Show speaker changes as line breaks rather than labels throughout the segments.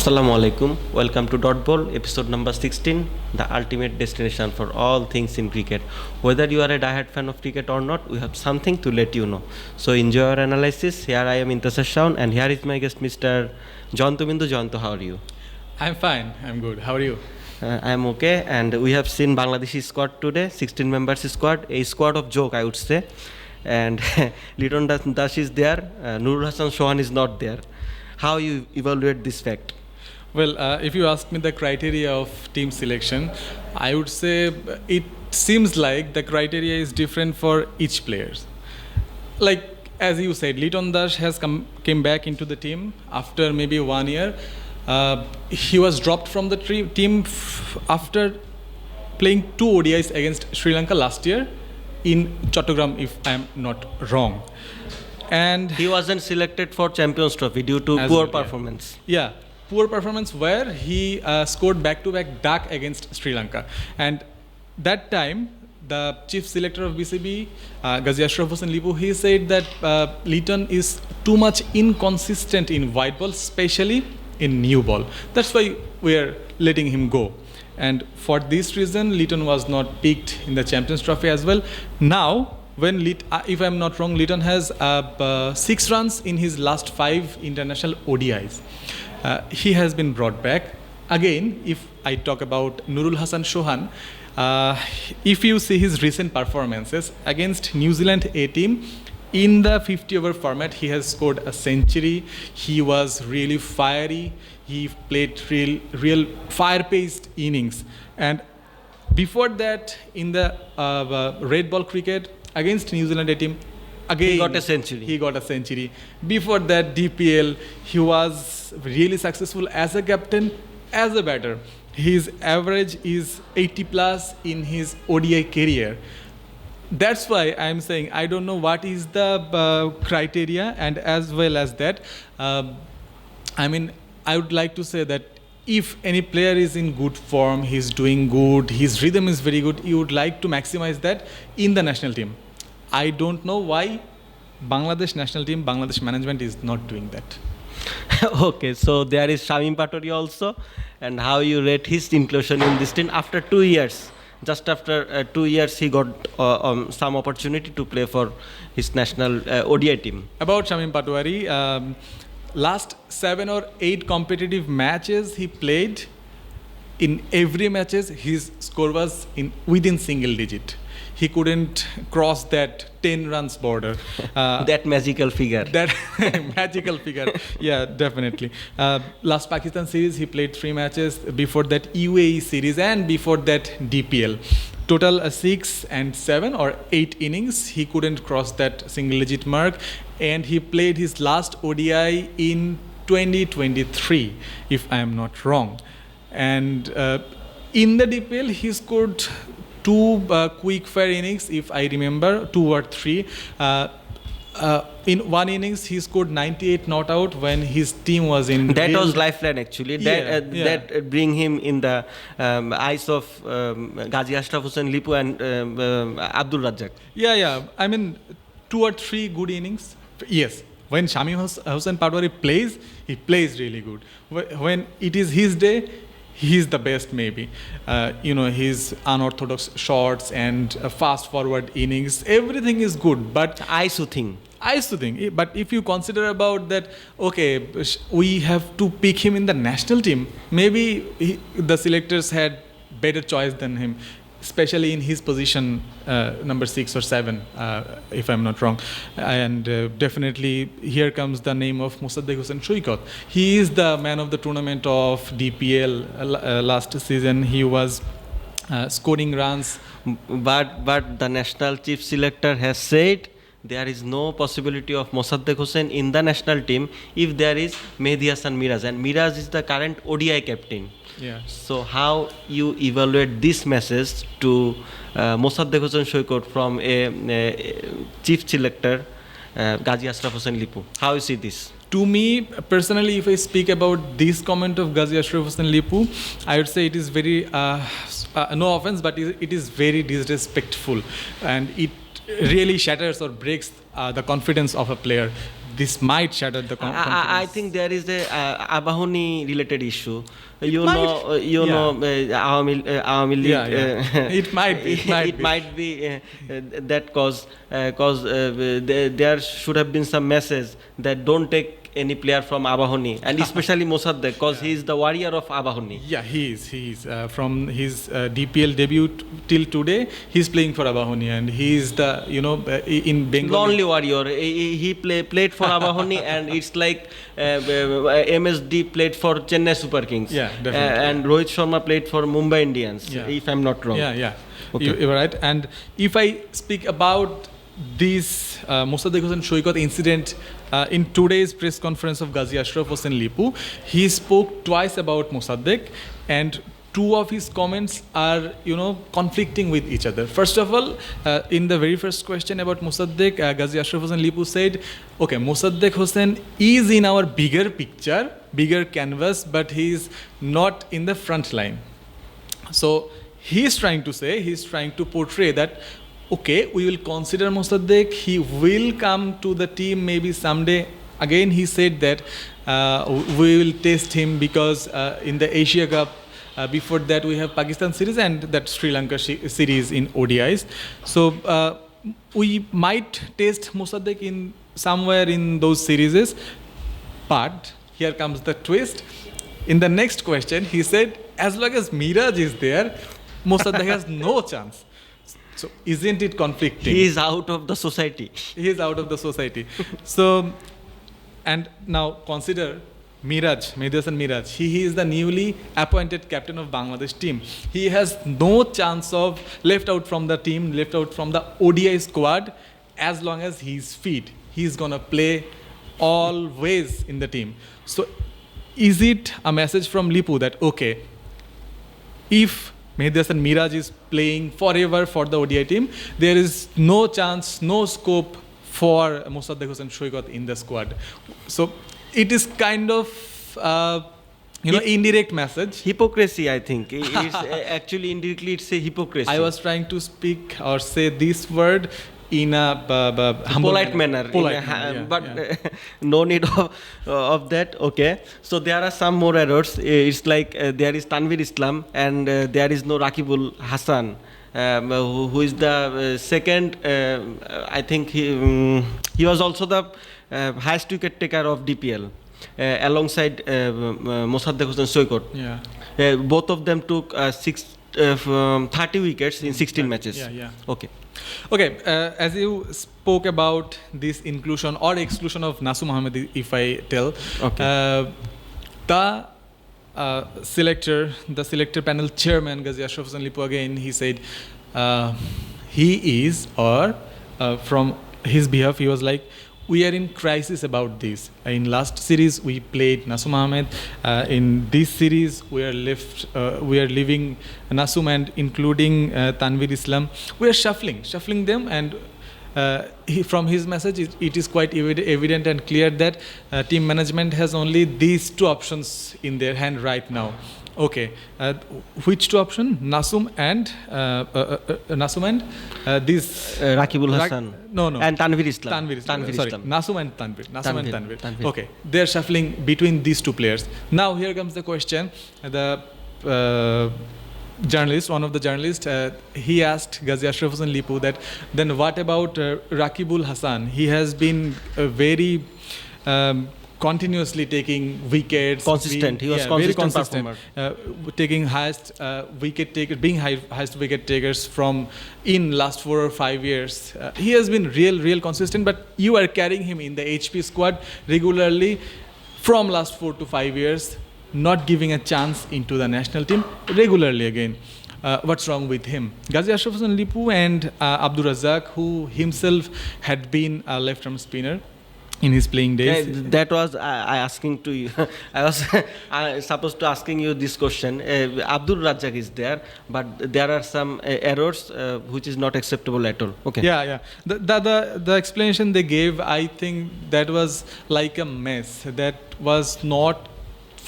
Assalamu alaikum. Welcome to Dot Ball, episode number 16, the ultimate destination for all things in cricket. Whether you are a diehard fan of cricket or not, we have something to let you know. So enjoy our analysis. Here I am in Shaun, and here is my guest, Mr. Janto Bindu. Janto, how are you?
I'm fine. I'm good. How are you?
I am okay, and we have seen Bangladeshi squad today, 16 members squad, a squad of joke, I would say. And Litton-Dash is there, Nurul Hassan Sohan is not there. How you evaluate this fact?
Well, if you ask me the criteria of team selection, I would say it seems like the criteria is different for each player. Like as you said, Litton-Dash has came back into the team after maybe 1 year. He was dropped from the team after playing 2 ODIs against Sri Lanka last year in Chattogram, if I am not wrong. And
he wasn't selected for Champions Trophy due to poor performance.
Yeah, poor performance where he scored back-to-back duck against Sri Lanka. And that time, the chief selector of BCB, Ghazi Ashraf Hossain Lipu, he said that Litton is too much inconsistent in white ball, especially in new ball. That's why we are letting him go. And for this reason, Litton was not picked in the Champions Trophy as well. Now, when if I'm not wrong, Litton has 6 runs in his last 5 international ODIs. He has been brought back. Again, if I talk about Nurul Hassan Sohan, if you see his recent performances against New Zealand A team, in the 50-over format, he has scored a century. He was really fiery. He played real fire-paced innings. And before that, in the red ball cricket against New Zealand A team, again
he got a century.
Before that, DPL, he was really successful as a captain, as a batter. His average is 80 plus in his ODI career. That's why I'm saying I don't know what is the criteria, and as well as that, I would like to say that if any player is in good form, he's doing good, his rhythm is very good, you would like to maximize that in the national team. I don't know why Bangladesh national team, Bangladesh management is not doing that.
Okay, so there is Shamim Patori also, and how you rate his inclusion in this team after 2 years? Just after 2 years, he got some opportunity to play for his national ODI team.
About Shamim Patwari, last 7 or 8 competitive matches he played, in every matches his score was within single digit. He couldn't cross that 10 runs border.
That magical figure.
That magical figure. Yeah, definitely. Last Pakistan series, he played 3 matches. Before that, UAE series, and before that, DPL. Total 6 and 7 or 8 innings. He couldn't cross that single-digit mark. And he played his last ODI in 2023, if I am not wrong. And in the DPL, he scored 2 quick fire innings, if I remember, 2 or 3. In 1 innings, he scored 98 not out when his team was in.
That was lifeline actually. That bring him in the eyes of Ghazi Ashraf Hossain Lipu and Abdul Razzaq.
Yeah. 2 or 3 good innings. Yes. When Shamim Hossain Patwari plays, he plays really good. When it is his day, he's the best maybe. His unorthodox shots and fast forward innings, everything is good. But
I think.
But if you consider about that, okay, we have to pick him in the national team. Maybe the selectors had better choice than him, especially in his position, number 6 or 7, if I'm not wrong. And definitely here comes the name of Mosaddek Hossain Shoikot. He is the man of the tournament of DPL last season. He was scoring runs.
But the national chief selector has said there is no possibility of Mosaddek Hossain in the national team if there is Mehdi Hassan Miraj. And Miraj is the current ODI captain.
Yeah.
So how you evaluate this message to Mosaddek Hossain Shoikot from a chief selector, Ghazi Ashraf Hossain Lipu? How you see this?
To me, personally, if I speak about this comment of Ghazi Ashraf Hossain Lipu, I would say it is very, no offense, but it is very disrespectful. And it really shatters or breaks the confidence of a player. this might shatter the confidence.
I think there is a Abahoni related issue. You
might.
know, Awami League.
It might be.
It might be that cause there should have been some message that don't take any player from Abahoni, and especially Mosaddek, because he is the warrior of Abahoni.
Yeah, he is. From his DPL debut till today, he's playing for Abahoni, and he is the, in Bengal.
Lonely warrior. He played for Abahoni, and it's like MSD played for Chennai Super Kings.
Yeah, definitely.
And Rohit Sharma played for Mumbai Indians, if I'm not wrong.
Yeah.
Okay.
You're right. And if I speak about this Mosaddek Hossain Shoykot incident, in today's press conference of Ghazi Ashraf Hossain Lipu, he spoke twice about Mosaddek, and two of his comments are, conflicting with each other. First of all, in the very first question about Mosaddek, Ghazi Ashraf Hossain Lipu said, okay, Mosaddek Hossain is in our bigger picture, bigger canvas, but he is not in the front line. So he's trying to portray that, okay, we will consider Mosaddek, he will come to the team maybe someday. Again, he said that we will test him because in the Asia Cup, before that we have Pakistan series and that Sri Lanka series in ODIs. So we might test Mosaddek in somewhere in those series. But here comes the twist. In the next question, he said, as long as Miraj is there, Mosaddek has no chance. So isn't it conflicting?
He is out of the society.
So, and now consider Miraj, Mehdi Hasan Miraj. He is the newly appointed captain of Bangladesh team. He has no chance of left out from the team, left out from the ODI squad, as long as he's fit. He's gonna play always in the team. So is it a message from Lipu that, okay, if Mehdi Hasan Miraj is playing forever for the ODI team, there is no chance, no scope for Mosaddek Hossain Shoykot in the squad. So it is kind of, indirect message.
Hypocrisy, I think. It's actually indirectly it's a hypocrisy.
I was trying to speak or say this word in a
polite manner.
But
no need of that. Okay. So there are some more errors. It's like there is Tanvir Islam and there is no Rakibul Hassan. Who is the second? I think he was also the highest wicket taker of DPL alongside Mosaddek Hossain Shoykot.
Yeah.
Both of them took 30 wickets in 16 matches.
Yeah.
Okay,
as you spoke about this inclusion or exclusion of Nasu Mohammed, if I tell, the selector panel chairman, Ghazi Ashraf Hossain Lipu, again, he said he is, or from his behalf, he was like, we are in crisis about this. In last series, we played Nasu Mohammed. In this series, we are leaving Nasum and including Tanvir Islam. We are shuffling them, and from his message, it is quite evident and clear that team management has only these two options in their hand right now. Okay, which two options? Nasum and this
Rakibul Hassan.
No.
And Tanvir Islam.
Sorry, Nasum and Tanvir. Okay, they're shuffling between these two players. Now here comes the question. The journalist, one of the journalists, he asked Ghazi Ashraf Hossain Lipu that, then what about Rakibul Hassan? He has been very continuously taking wickets.
Consistent. He was consistent performer.
Taking highest wicket takers, being highest wicket takers from in last 4 or 5 years. He has been real consistent, but you are carrying him in the HP squad regularly from last 4 to 5 years, not giving a chance into the national team regularly again. What's wrong with him? Ghazi Ashraf Hossain Lipu and Abdur Razzaq, who himself had been a left-arm spinner in his playing days.
That was I asking to you. I was supposed to asking you this question. Abdur Razzaq is there, but there are some errors which is not acceptable at all. Okay.
Yeah. The explanation they gave, I think that was like a mess. That was not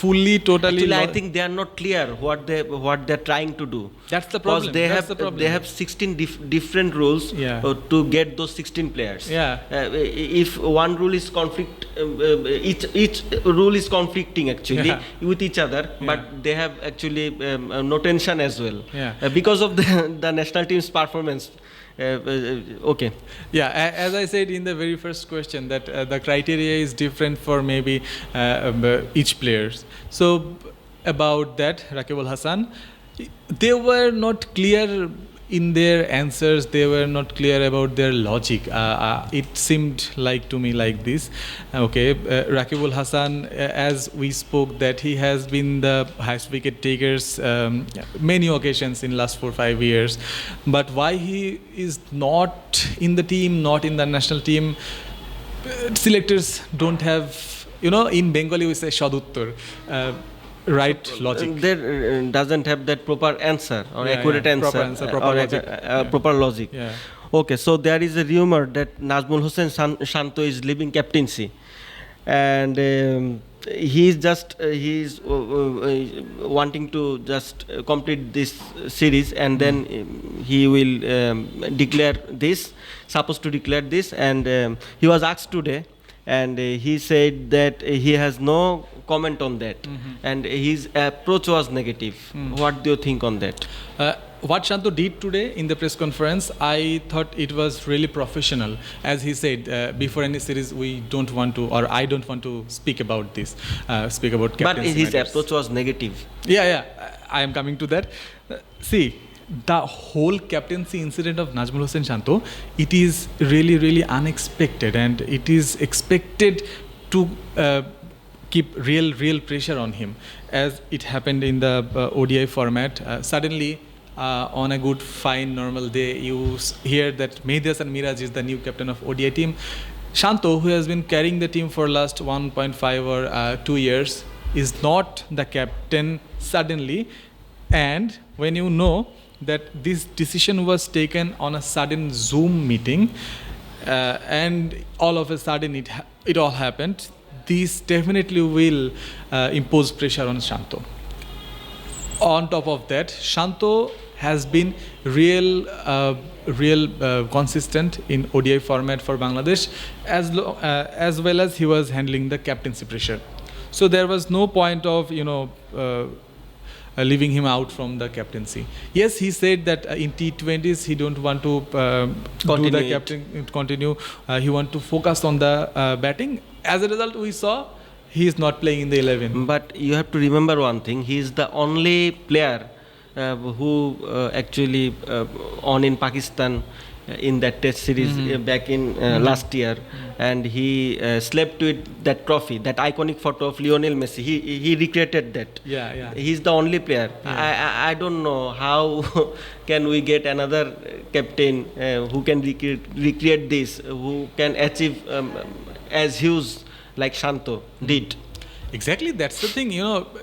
fully, totally.
Actually, I think they are not clear what they're trying to do.
That's the problem.
Because they have 16 different rules to get those 16 players.
Yeah.
If one rule is each rule is conflicting actually with each other, but they have actually no tension as well. Because of the national team's performance. Okay.
Yeah, as I said in the very first question, that the criteria is different for maybe each players. So about that, Raqib Al Hasan, they were not clear in their answers. They were not clear about their logic. It seemed like to me like this. Okay, Raqib Al Hasan, as we spoke, that he has been the highest wicket takers many occasions in last 4-5 years. But why he is not in the team, not in the national team? Selectors don't have, in Bengali we say shaduttor. Right logic.
There doesn't have that proper answer or accurate answer, proper logic. Okay, so there is a rumor that Nazmul Hossain Shanto is leaving captaincy, and he's wanting to just complete this series, and then he will supposed to declare this, and he was asked today, and he said that he has no comment on that, and his approach was negative. What do you think on that?
What Shanto did today in the press conference, I thought it was really professional. As he said, before any series, we don't want to, or I don't want to speak about this, speak about captaincy.
But his approach was negative.
Yeah, I am coming to that. See, the whole captaincy incident of Nazmul Hossain Shanto, it is really, really unexpected, and it is expected to keep real pressure on him, as it happened in the ODI format. Suddenly, on a good, fine, normal day, you hear that Mehdi Hasan Miraj is the new captain of ODI team. Shanto, who has been carrying the team for last 1.5 or 2 years, is not the captain suddenly. And when you know that this decision was taken on a sudden Zoom meeting, and all of a sudden it all happened, this definitely will impose pressure on Shanto. On top of that, Shanto has been real consistent in ODI format for Bangladesh, as well as he was handling the captaincy pressure. So there was no point of leaving him out from the captaincy. Yes, he said that in T20s he don't want to do the continue. He want to focus on the batting. As a result, we saw he is not playing in the 11.
But you have to remember one thing: he is the only player who actually on in Pakistan in that test series back in last year, and he slept with that trophy, that iconic photo of Lionel Messi. He recreated that.
Yeah.
He's the only player. I don't know how can we get another captain who can recreate this, who can achieve as huge like Shanto did.
Exactly, that's the thing.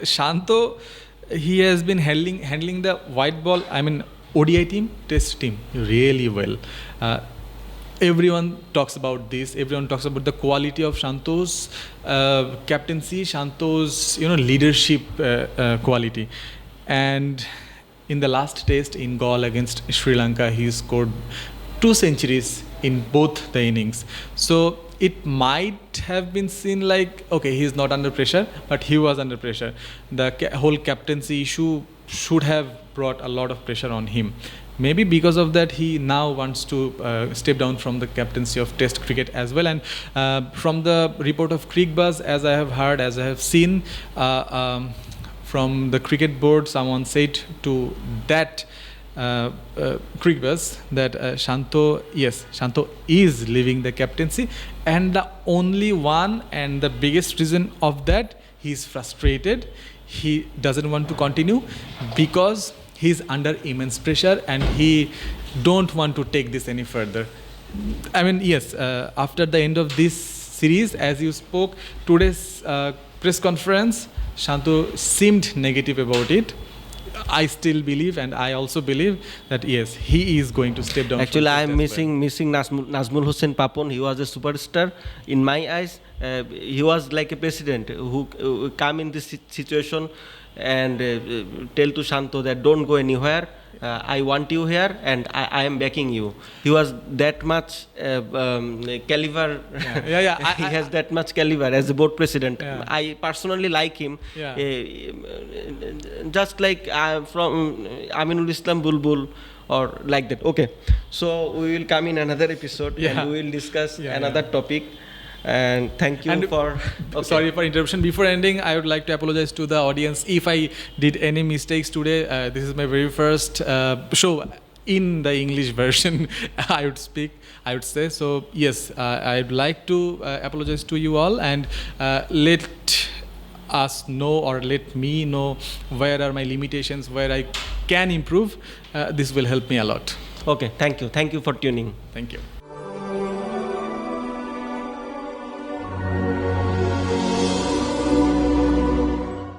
Shanto, he has been handling the white ball, ODI team, test team really well. Everyone talks about this. Everyone talks about the quality of Shanto's captaincy, Shanto's leadership quality. And in the last test in Galle against Sri Lanka, he scored 2 centuries in both the innings. So it might have been seen like, okay, he's not under pressure, but he was under pressure. The whole captaincy issue should have brought a lot of pressure on him. Maybe because of that, he now wants to step down from the captaincy of Test cricket as well. And from the report of Cricbuzz, as I have heard, as I have seen, from the cricket board, someone said to that Cricbuzz that Shanto is leaving the captaincy, and the only one and the biggest reason of that, he's frustrated. He doesn't want to continue because he's under immense pressure and he don't want to take this any further. After the end of this series, as you spoke, today's press conference, Shanto seemed negative about it. I still believe, and I also believe that yes, he is going to step down.
Actually, I am missing Nazmul Hossain Papon. He was a superstar in my eyes. he was like a president who come in this situation and tell to Shanto that don't go anywhere. I want you here, and I am backing you. He was that much caliber. He has that much caliber as a board president.
Yeah.
I personally like him.
Yeah.
Just like from Aminul Islam Bulbul or like that. Okay, so we will come in another episode and we will discuss another topic. And thank you for... Okay.
Sorry for interruption. Before ending, I would like to apologize to the audience if I did any mistakes today. This is my very first show in the English version. I would say. So yes, I'd like to apologize to you all, and let us know, or let me know, where are my limitations, where I can improve. This will help me a lot.
Okay, thank you. Thank you for tuning.
Thank you.